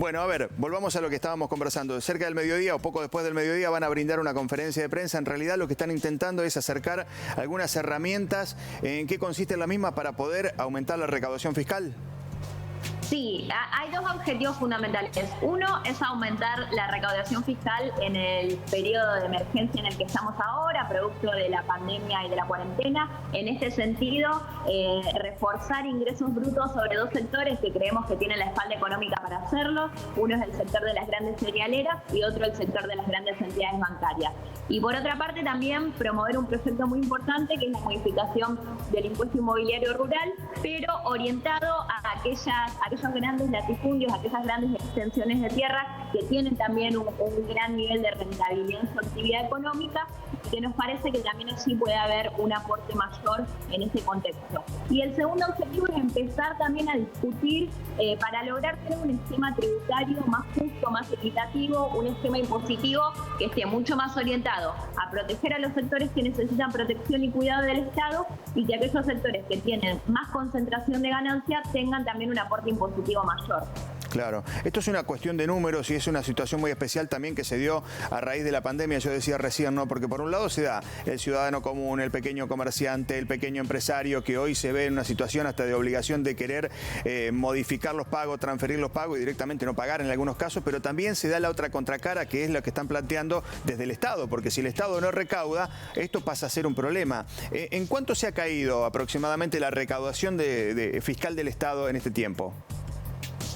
Bueno, a ver, volvamos a lo que estábamos conversando. Cerca del mediodía o poco después del mediodía van a brindar una conferencia de prensa. En realidad lo que están intentando es acercar algunas herramientas. ¿En qué consiste la misma para poder aumentar la recaudación fiscal? Sí, hay dos objetivos fundamentales. Uno es aumentar la recaudación fiscal en el periodo de emergencia en el que estamos ahora, producto de la pandemia y de la cuarentena. En este sentido, reforzar ingresos brutos sobre dos sectores que creemos que tienen la espalda económica para hacerlo. Uno es el sector de las grandes cerealeras y otro el sector de las grandes entidades bancarias. Y por otra parte también promover un proyecto muy importante que es la modificación del impuesto inmobiliario rural, pero orientado a aquellos grandes latifundios, aquellas grandes extensiones de tierra que tienen también un gran nivel de rentabilidad en su actividad económica, y que nos parece que también allí puede haber un aporte mayor en ese contexto. Y el segundo objetivo es empezar también a discutir para lograr tener un esquema tributario más justo, más equitativo, un esquema impositivo que esté mucho más orientado a proteger a los sectores que necesitan protección y cuidado del Estado, y que aquellos sectores que tienen más concentración de ganancia tengan también un aporte impositivo mayor. Claro, esto es una cuestión de números y es una situación muy especial también que se dio a raíz de la pandemia, yo decía recién, ¿no? Porque por un lado se da el ciudadano común, el pequeño comerciante, el pequeño empresario que hoy se ve en una situación hasta de obligación de querer modificar los pagos, transferir los pagos y directamente no pagar en algunos casos, pero también se da la otra contracara, que es lo que están planteando desde el Estado, porque si el Estado no recauda, esto pasa a ser un problema. ¿En cuánto se ha caído aproximadamente la recaudación fiscal del Estado en este tiempo?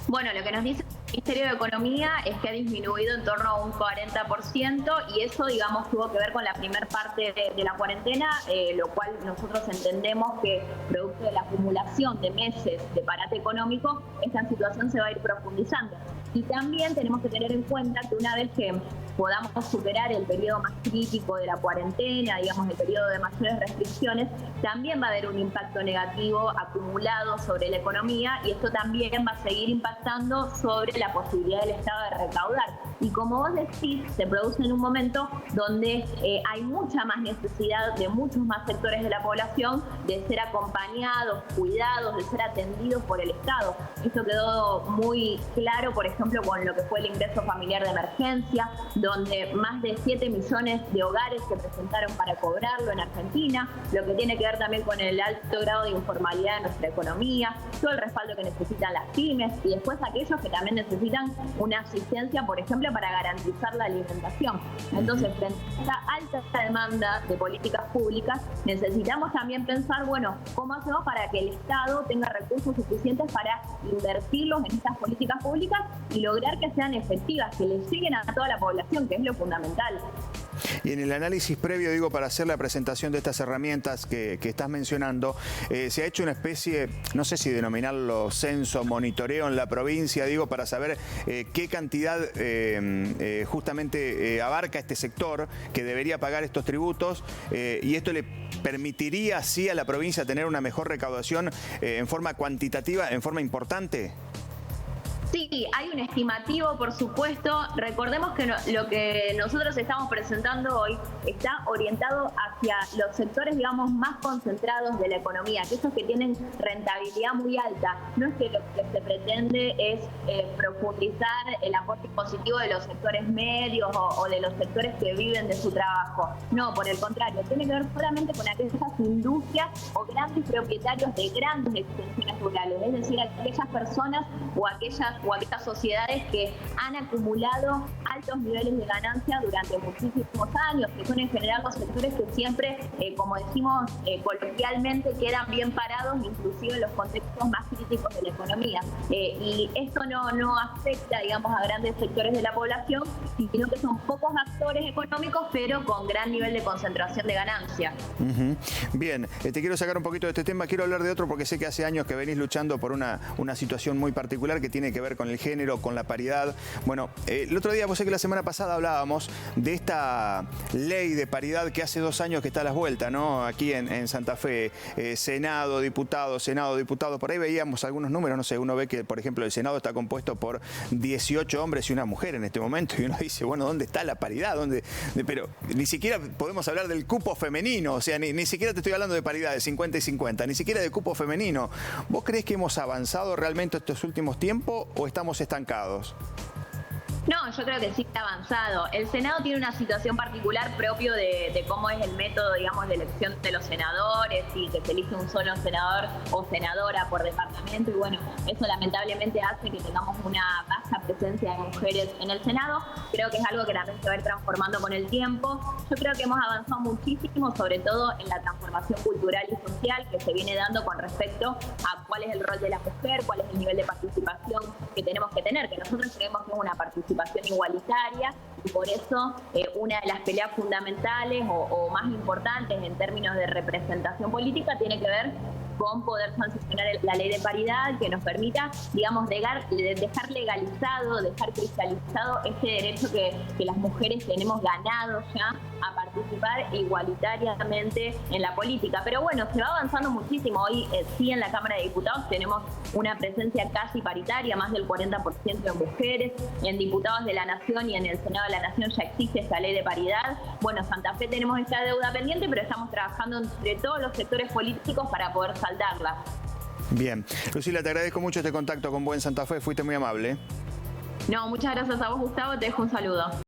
Bueno, lo que nos dice el Ministerio de Economía es que ha disminuido en torno a un 40% y eso, digamos, tuvo que ver con la primer parte de la cuarentena, lo cual nosotros entendemos que producto de la acumulación de meses de parate económico, esta situación se va a ir profundizando. Y también tenemos que tener en cuenta que una vez que podamos superar el periodo más crítico de la cuarentena, digamos el periodo de mayores restricciones, también va a haber un impacto negativo acumulado sobre la economía y esto también va a seguir impactando sobre la posibilidad del Estado de recaudar. Y como vos decís, se produce en un momento donde hay mucha más necesidad de muchos más sectores de la población de ser acompañados, cuidados, de ser atendidos por el Estado. Esto quedó muy claro, por ejemplo, con lo que fue el ingreso familiar de emergencia, donde más de 7 millones de hogares se presentaron para cobrarlo en Argentina, lo que tiene que ver también con el alto grado de informalidad de nuestra economía, todo el respaldo que necesitan las pymes y después aquellos que también necesitan una asistencia, por ejemplo, para garantizar la alimentación. Entonces, frente a esta alta demanda de políticas públicas, necesitamos también pensar, bueno, ¿cómo hacemos para que el Estado tenga recursos suficientes para invertirlos en estas políticas públicas y lograr que sean efectivas, que les lleguen a toda la población, que es lo fundamental? Y en el análisis previo, digo, para hacer la presentación de estas herramientas que estás mencionando, se ha hecho una especie, no sé si denominarlo censo, monitoreo en la provincia, digo, para saber qué cantidad justamente abarca este sector que debería pagar estos tributos, y esto le permitiría así a la provincia tener una mejor recaudación en forma cuantitativa, en forma importante. Sí, hay un estimativo, por supuesto. Recordemos que lo que nosotros estamos presentando hoy está orientado hacia los sectores, digamos, más concentrados de la economía, aquellos que tienen rentabilidad muy alta. No es que lo que se pretende es profundizar el aporte positivo de los sectores medios o de los sectores que viven de su trabajo. No, por el contrario, tiene que ver solamente con aquellas industrias o grandes propietarios de grandes extensiones rurales, es decir, aquellas personas o aquellas sociedades que han acumulado altos niveles de ganancia durante muchísimos años, que son en general los sectores que siempre, como decimos coloquialmente, quedan bien parados, inclusive en los contextos más críticos de la economía. Y esto no afecta, digamos, a grandes sectores de la población, sino que son pocos actores económicos, pero con gran nivel de concentración de ganancia. Bien, te quiero sacar un poquito de este tema, quiero hablar de otro porque sé que hace años que venís luchando por una situación muy particular que tiene que ver con el género, con la paridad. Bueno, el otro día, vos sé que la semana pasada hablábamos de esta ley de paridad que hace 2 años que está a las vueltas, ¿no? Aquí en Santa Fe, Senado, diputado, por ahí veíamos algunos números, no sé, uno ve que, por ejemplo, el Senado está compuesto por 18 hombres y una mujer en este momento, y uno dice, bueno, ¿dónde está la paridad? Pero ni siquiera podemos hablar del cupo femenino, o sea, ni siquiera te estoy hablando de paridad de 50 y 50, ni siquiera de cupo femenino. ¿Vos creés que hemos avanzado realmente estos últimos tiempos o estamos estancados? No, yo creo que sí está avanzado. El Senado tiene una situación particular propio de cómo es el método, digamos, de elección de los senadores y que se elige un solo senador o senadora por departamento. Y bueno, eso lamentablemente hace que tengamos una baja presencia de mujeres en el Senado. Creo que es algo que también se va a ir transformando con el tiempo. Yo creo que hemos avanzado muchísimo, sobre todo en la transformación cultural y social que se viene dando con respecto a cuál es el rol de la mujer, cuál es el nivel de participación que tenemos que tener, que nosotros creemos que es una participación igualitaria y por eso una de las peleas fundamentales o más importantes en términos de representación política tiene que ver con poder sancionar la ley de paridad que nos permita, digamos, dejar legalizado, dejar cristalizado este derecho que las mujeres tenemos ganado ya a participar igualitariamente en la política. Pero bueno, se va avanzando muchísimo. Hoy sí en la Cámara de Diputados tenemos una presencia casi paritaria, más del 40% de mujeres. En Diputados de la Nación y en el Senado de la Nación ya existe esta ley de paridad. Bueno, Santa Fe tenemos esta deuda pendiente, pero estamos trabajando entre todos los sectores políticos para poder saldarla. Bien. Lucila, te agradezco mucho este contacto con Buen Santa Fe. Fuiste muy amable. No, muchas gracias a vos, Gustavo. Te dejo un saludo.